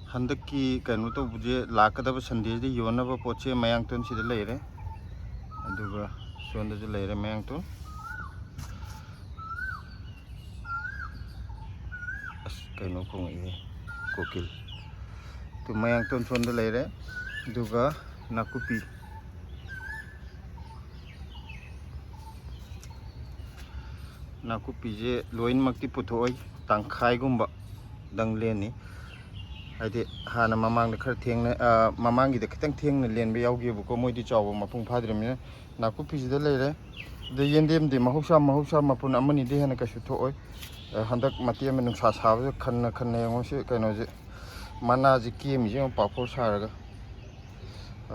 हंदकी कनो तो बुझे लाकदब संदेश दी योनब पोचे मयांगतोन सिद लेरे अदुगा सोंद जो लेरे मयांगतोन कनो कोंगे कोकिल तो मयांगतोन सोंद लेरे अदुगा नाकुपी नाकुपीजे लोइन मक्ति पुथोय तंखाइगुंबा दंगलेनी हाइदे हाना ममांग खर थेंगने ममांगी दे खितंग थेंगने लेनबे यावगेबको मोइदि चावो मपुंग फाद्रमिने नाकुपीजिदा लेरे द येंदेम दे महौसा मपुन अमनि दे हना कसु थोय हंदक मतिय में नुसा साबे खन्ना खन्ना यंगोसे कइनोजे मनाजी केमिजे पाफोर सारगा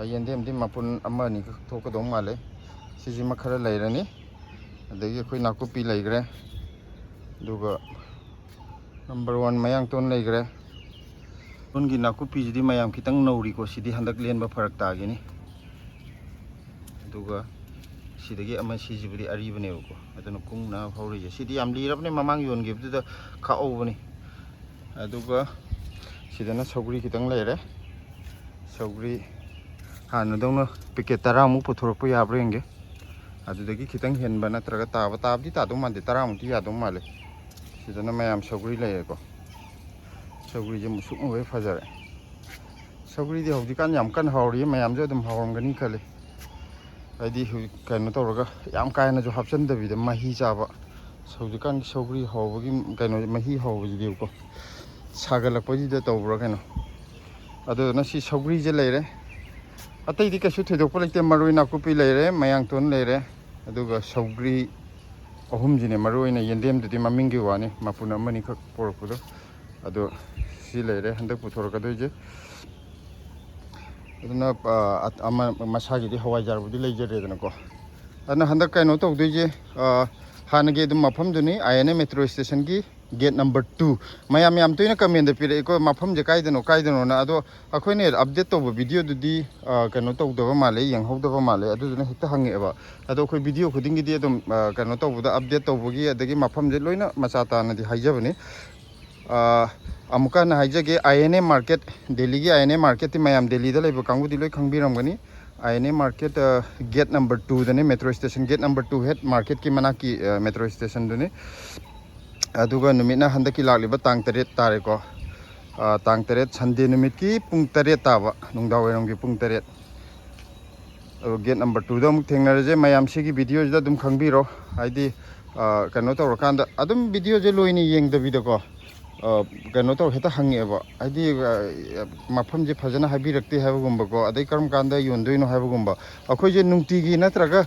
येंदेम दे मपुन अमनि थोकदों माले सिजि मखरा लेरनी अदगी अखोय नाकुपी लेग्रे दुगा नंबर 1 मयांगतोन लेग्रे उनकी नाकुपीजी मैम खितंग नौरीको सिदी हंदक लेनबा फरक तागेनी दुगा सिदगी अमा सिजिबुदी अरिबनेबको अदुन कुंगना फौरिजे सिदी याम लिरबने ममांग योनगेबदुदा खाओबनी अदुगा सिदना सौगरी खितंग लेरे सौगरी हानदौना पैकेट 10 मु पुथोरपो याब्रेंगे अदुदगी खितंग हेनबा नत्रगा ताबदी तादो मादे 10 मुती यादो माले सिदना मैम सौगरी लेरेको सौगरी जे मुसुक वे फजरे सौगरी दे हौदिकान याम कन हावरी मैम जो दम हावरमगनी खले आइदी कनो तौरगा याम कायना जो हापचंदबिदे मही चाबा सौदिकान सौगरी हावबगी कनो मही हावबजिदेको सागलकपजिदे तौब्रा कनो अदुना सि सौगरी जे लेरे अतैदि कसु थेदोकप लेते मरोय नाकुपी लेरे मयांगतोन लेरे अदुगा सौगरी अहुमजिने मरोयना येंदेमदुदि ममिंगी वानी मपुन अमनि खक पोरपुदो अदो सी लेरे हंदक पुथोरकदोजे अदुना अमा मसागिदि हवाइजारबुदि लेजरेदनको अदना हंदक कइनो तौदोजे हानगे दम मफमदुनी आईएनए मेट्रो स्टेशन की गेट नंबर 2 मयाम याम तोइना कमेंट पिरेको मफम जे काइदनो ना अदो अखोइने अपडेट तौब वीडियो दुदि कइनो तौदबा माले यंगहौदबा माले अदुदुना हेक्ता हंगेबा अदो अखोइ वीडियो खुदिंगिदि अदम कइनो तौबदा अपडेट तौबगी अदगी मफम जे लोइना मचा तानादि हाइजबनी अमुका नाइजगे आईएनए मार्केट दिल्ली की आईएनए मार्केट मैम दिल्ली कांगुदी लोई खंगबीरमगनी आईएनए मार्केट गेट नंबर 2 दने मेट्रो स्टेशन गेट नंबर 2 हेड मार्केट की मना की मेट्रो स्टेशन दुने अदुगा नुमिना हंदकी लालिबा तांग 3 तारेको तांग 3 संडे नुमित की पुंग 3 ताबा नुंगदावेरम की पुंग 3 गेट नंबर 2 दा मुक थेंगनरजे मैम सिगी वीडियो जदा दुम खंगबीरो आइदी कनो तौरकांदा अदुम वीडियो जे लोइनी येंगदबिदको कनो तो हेता हंगेबा आइदी मफम जे फजना हाबिरक्ते हाबगुंबको अदै करम कांदा योंदोइनो हाबगुंबा अखोय जे नुंगतीगी नत्रगा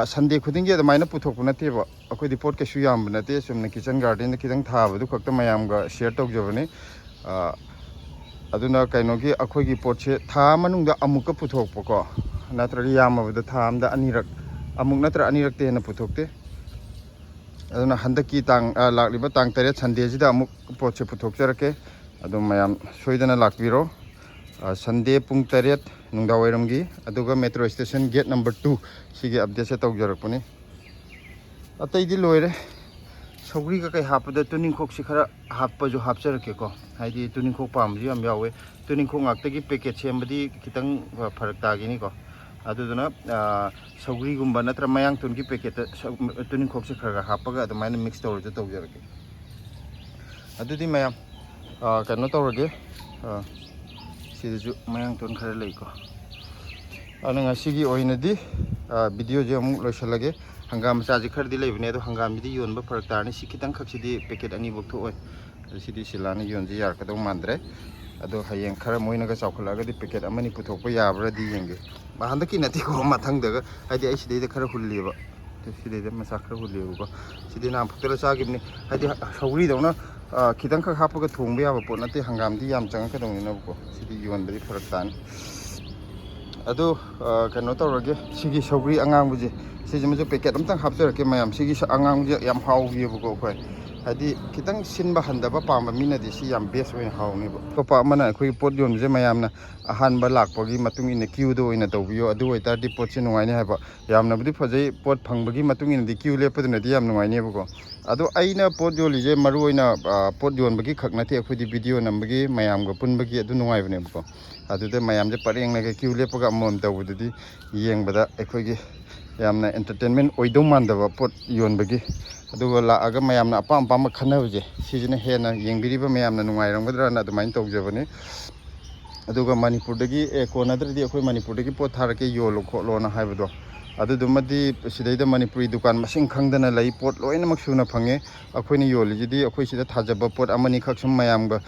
संडे खुदिंगे अदमाइना पुथोकु नतेबा अखोय दी पोट केसु याम नते सुमने किचन गार्डन द खिदंग थाबदु खक्ता मयामगा शेयर तौजबने अदुना कइनोगी अखोय की पोट से था मनुंगदा अमुक पुथोकपको नत्रगा यामबदा था आमदा अनिरक अमुक नत्र अनिरक्ते न पुथोकते अदुना हंदकी तांग लाक्लिबा तांग 3 संडे जिदा अमुक पोचे पुथोकजरके अदु मयाम सोइदना लाक्बिरो संडे पुंग 3 नुंगदावैरमगी अदुगा मेट्रो स्टेशन गेट नंबर 2 सिगे अपडेट से तौजरकपनि अतैदि लोइरे सौगरी का कई हापदा तुनिंगखोक से खरा हापा जो हापचरकेको हाइदि तुनिंगखोक पामजी याम यावे तुनिंगखोक ngakdagi पैकेट सेमबदी खितंग फरक तागिनिको अदुदुना सौगरी गुंबा नत्र मयांग तुन की पैकेट तुनिंगखोक से खरा हापगा अदमाइना मिक्स तौरजे तौजरके अदुदि मयाम कनो तौरगे सिदजु मयांग तुन खरा लेको अन ngasiगी ओइनदि वीडियो जे अमु लोइसलगे हंगाम चाजी खरदी लेबने दो हंगाम बिदि योनबा फरक तारनि सि खितंग खक्सिदि पैकेट अनि बक्थो ओय सिदि सिलानि योनजि यारकदौ मानद्रे अदो हयें खरा मोइनगा चावखलागदि पैकेट अमनि पुथोकपा याब्रादि येंगे बाहंदकी नतिको मथंगदगा हाइदि आई सिदैदा खरा हुल्लेबा तो सिदैदा मसा खरा हुल्लेबको सिदि नाम फक्तरा चागिबनि हाइदि सौगरी दौना खितंग खक हापगा थोंबा याबा पोट नते हंगामदि याम चंगकदौनिनबको सिदि योनबदि फरक तानि अदो कनो तौरगे सिगी सौगरी अंगांगबुजे सिजमजो पैकेट अमतंग हापचरके मयाम सिगी अंगांगबुजे याम हावगियबको अखोय हाइदी खितंग सिनबा हंदबा पाम मिनदि सि याम बेस ओइन हावनिबो तोपा अमना अखोय पोट योनजे मयामना अहानबा लाकपगी मतुंग इन क्यूदो ओइन तौबियो अदु ओइतारदि पोट से नुवाइने हाबा यामनाबुदि फजै पोट फंगबगी मतुंग इन दि क्यू लेपदुनदि याम नुवाइनेबको ꯑꯗꯣ ꯑꯩꯅ ꯄꯣꯠ ꯌꯣꯜꯂꯤꯁꯦ ꯃꯔꯨ ꯑꯣꯏꯅ ꯄꯣꯠ ꯌꯣꯟꯕꯒꯤ ꯈꯛ ꯅꯠꯇꯦ ꯑꯩꯈꯣꯏꯗꯤ ꯚꯤꯗꯤꯑꯣ ꯅꯝꯕꯒꯤ ꯃꯌꯥꯝꯒ ꯄꯨꯟꯕꯒꯤ ꯑꯗꯨ ꯅꯨꯡꯉꯥꯏꯕꯅꯦꯕꯀꯣ ꯑꯗꯨꯗ ꯃꯌꯥꯝꯁꯦ ꯄꯔꯦꯡꯅꯒ ꯀ꯭ꯌꯨ ꯂꯦꯞꯄꯒ ꯑꯃꯃꯝ ꯇꯧꯕꯗꯨꯗꯤ ꯌꯦꯡꯕꯗ ꯑꯩꯈꯣꯏꯒꯤ ꯌꯥꯝꯅ ꯑꯦꯟꯇꯔꯇꯦꯟꯃꯦꯟ ꯑꯣꯏꯗꯧ ꯃꯥꯟꯗꯕ ꯄꯣꯠ ꯌꯣꯟꯕꯒꯤ ꯑꯗꯨꯒ ꯂꯥꯛꯑꯒ ꯃꯌꯥꯝꯅ ꯑꯄꯥꯝ ꯑꯄꯥꯝꯕ ꯈꯟꯅꯕꯁꯦ ꯁꯤꯁꯤꯅ ꯍꯦꯟꯅ ꯌꯦꯡꯕꯤꯔꯤꯕ ꯃꯌꯥꯝꯅ ꯅꯨꯡꯉꯥꯏꯔꯝꯒꯗ꯭ꯔꯅ ꯑꯗꯨꯃꯥꯏꯅ ꯇꯧꯖꯕꯅꯤ ꯑꯗꯨꯒ ꯃꯅꯤꯄꯨꯔꯗꯒꯤ ꯀꯣꯟꯅꯗ꯭ꯔꯗꯤ ꯑꯩꯈꯣꯏ ꯃꯅꯤꯄꯨꯔꯗꯒꯤ ꯄꯣꯠ ꯊꯥꯔꯛꯀꯦ ꯌꯣꯜꯂꯣ ꯈꯣꯠꯂꯣꯅ ꯍꯥꯏꯕꯗꯣ ꯑꯗꯨꯗꯨꯃꯗꯤ ꯁꯤꯗꯩꯗ ꯃꯅꯤꯄꯨꯔꯤ ꯗꯨꯀꯥꯟ ꯃꯁꯤꯡ ꯈꯪꯗꯅ ꯂꯩ ꯄꯣꯠ ꯂꯣꯏꯅꯃꯛ ꯁꯨꯅ ꯐꯪꯉꯦ ꯑꯩꯈꯣꯏꯅ ꯌꯣꯜꯂꯤꯁꯤꯗꯤ ꯑꯩꯈꯣꯏ ꯁꯤꯗ ꯊꯥꯖꯕ ꯄꯣꯠ ꯑꯃꯅꯤꯈꯛ ꯁꯨꯝ ꯃꯌꯥꯝꯒ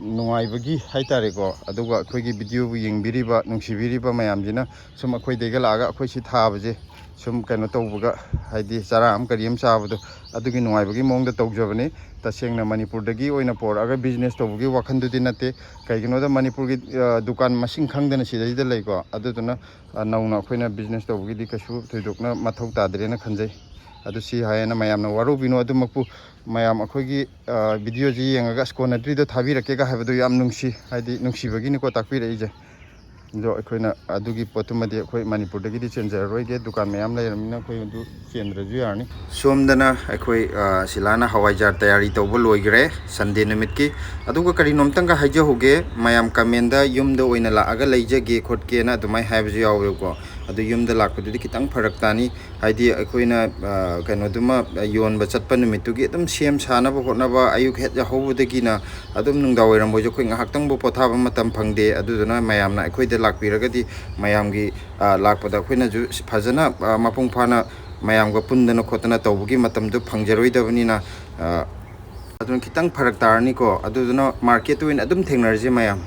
ꯅꯨꯡꯉꯥꯏꯕꯒꯤ ꯍꯥꯏꯇꯥꯔꯦꯀꯣ ꯑꯗꯨꯒ ꯑꯩꯈꯣꯏꯒꯤ ꯚꯤꯗꯤꯑꯣꯕꯨ ꯌꯦꯡꯕꯤꯔꯤꯕ ꯅꯨꯡꯁꯤꯕꯤꯔꯤꯕ ꯃꯌꯥꯝꯁꯤꯅ ꯁꯨꯝ ꯑꯩꯈꯣꯏꯗꯒ ꯂꯥꯛꯑꯒ ꯑꯩꯈꯣꯏ ꯁꯤ ꯊꯥꯕꯁꯦ ꯁꯨꯝ ꯀꯩꯅꯣ ꯇꯧꯕꯒ ꯍꯥꯏꯗꯤ ꯆꯔꯥ ꯑꯃ ꯀꯔꯤ ꯑꯃ ꯆꯥꯕꯗꯣ ꯑꯗꯨꯒꯤ ꯅꯨꯡꯉꯥꯏꯕꯒꯤ ꯃꯑꯣꯡꯗ ꯇꯧꯖꯕꯅꯤ ꯇꯁꯦꯡꯅ ꯃꯅꯤꯄꯨꯔꯗꯒꯤ ꯑꯣꯏꯅ ꯄꯣꯔꯛꯑꯒ ꯕꯤꯖꯤꯅꯦꯁ ꯇꯧꯕꯒꯤ ꯋꯥꯈꯟꯗꯨꯗꯤ ꯅꯠꯇꯦ ꯀꯩꯒꯤꯅꯣꯗ ꯃꯅꯤꯄꯨꯔꯒꯤ ꯗꯨꯀꯥꯟ ꯃꯁꯤꯡ ꯈꯪꯗꯅ ꯁꯤꯗꯩꯗ ꯂꯩꯀꯣ ꯑꯗꯨꯗꯨꯅ ꯅꯧꯅ ꯑꯩꯈꯣꯏꯅ ꯕꯤꯖꯤꯅꯦꯁ ꯇꯧꯕꯒꯤꯗꯤ ꯀꯩꯁꯨ ꯊꯣꯏꯗꯣꯛꯅ ꯃꯊꯧ ꯇꯥꯗ꯭ꯔꯦꯅ ꯈꯟꯖꯩ ꯑꯗꯨ ꯁꯤ ꯍꯥꯏꯌꯦꯅ ꯃꯌꯥꯝꯅ ꯋꯥꯔꯧꯕꯤꯅꯣ ꯑꯗꯨꯃꯛꯄꯨ ꯃꯌꯥꯝ ꯑꯩꯈꯣꯏꯒꯤ ꯚꯤꯗꯤꯑꯣꯁꯤ ꯌꯦꯡꯉꯒ ꯑꯁ ꯀꯣꯟꯅꯗ꯭ꯔꯤꯗꯣ ꯊꯥꯕꯤꯔꯛꯀꯦꯒ ꯍꯥꯏꯕꯗꯣ ꯌꯥꯝ ꯅꯨꯡꯁꯤ ꯍꯥꯏꯗꯤ ꯅꯨꯡꯁꯤꯕꯒꯤꯅꯤꯀꯣ ꯇꯥꯛꯄꯤꯔꯛꯏꯁꯦ ꯑꯗꯣ ꯑꯩꯈꯣꯏꯅ ꯑꯗꯨꯒꯤ ꯄꯣꯠꯇꯨꯃꯗꯤ ꯑꯩꯈꯣꯏ ꯃꯅꯤꯄꯨꯔꯗꯒꯤꯗꯤ ꯆꯦꯟꯖꯔꯔꯣꯏꯒꯦ ꯗꯨꯀꯥꯟ ꯃꯌꯥꯝ ꯂꯩꯔꯕꯅꯤꯅ ꯑꯩꯈꯣꯏ ꯑꯗꯨ ꯆꯦꯟꯗ꯭ꯔꯁꯨ ꯌꯥꯔꯅꯤ ꯁꯣꯝꯗꯅ ꯑꯩꯈꯣꯏ ꯁꯤꯂꯥꯅ ꯍꯋꯥꯏꯖꯥꯔ ꯇꯌꯥꯔꯤ ꯇꯧꯕ ꯂꯣꯏꯈ꯭ꯔꯦ ꯁꯟꯗꯦ ꯅꯨꯃꯤꯠꯀꯤ ꯑꯗꯨꯒ ꯀꯔꯤꯅꯣꯝꯇꯪꯒ ꯍꯥꯏꯖꯍꯧꯒꯦ ꯃꯌꯥꯝ ꯀꯃꯦꯟꯗ ꯌꯨꯝꯗ ꯑꯣꯏꯅ ꯂꯥꯛꯑꯒ ꯂꯩꯖꯒꯦ ꯈꯣꯠꯀꯦꯅ ꯑꯗꯨꯃꯥꯏꯅ ꯍꯥꯏꯕꯁꯨ ꯌꯥꯎꯋꯦꯕꯀꯣ ꯑꯗꯨ ꯌꯨꯝꯗ ꯂꯥꯛꯄꯗꯨꯗꯤ खितंग फरक तानी हाइदी अखोइना कनोदुमा योनबा चटपा नुमितुगी एकदम सेम सानबा होटनबा अयुक हेत याहौबदगिना अदुम नुंगदा ओइरमबोजो खoi ngahaktang bo pothaba matam phangde aduduna mayamna अखोइदा lakpiragadi mayamgi lakpada अखोइना ju फजना मपुंग फाना mayamga pundana khotana tawbugi matamdu phangjaroidabnina adun खितंग फरक तारनी को अदुदुना मार्केट ओइन अदुम थेंगनरजे mayam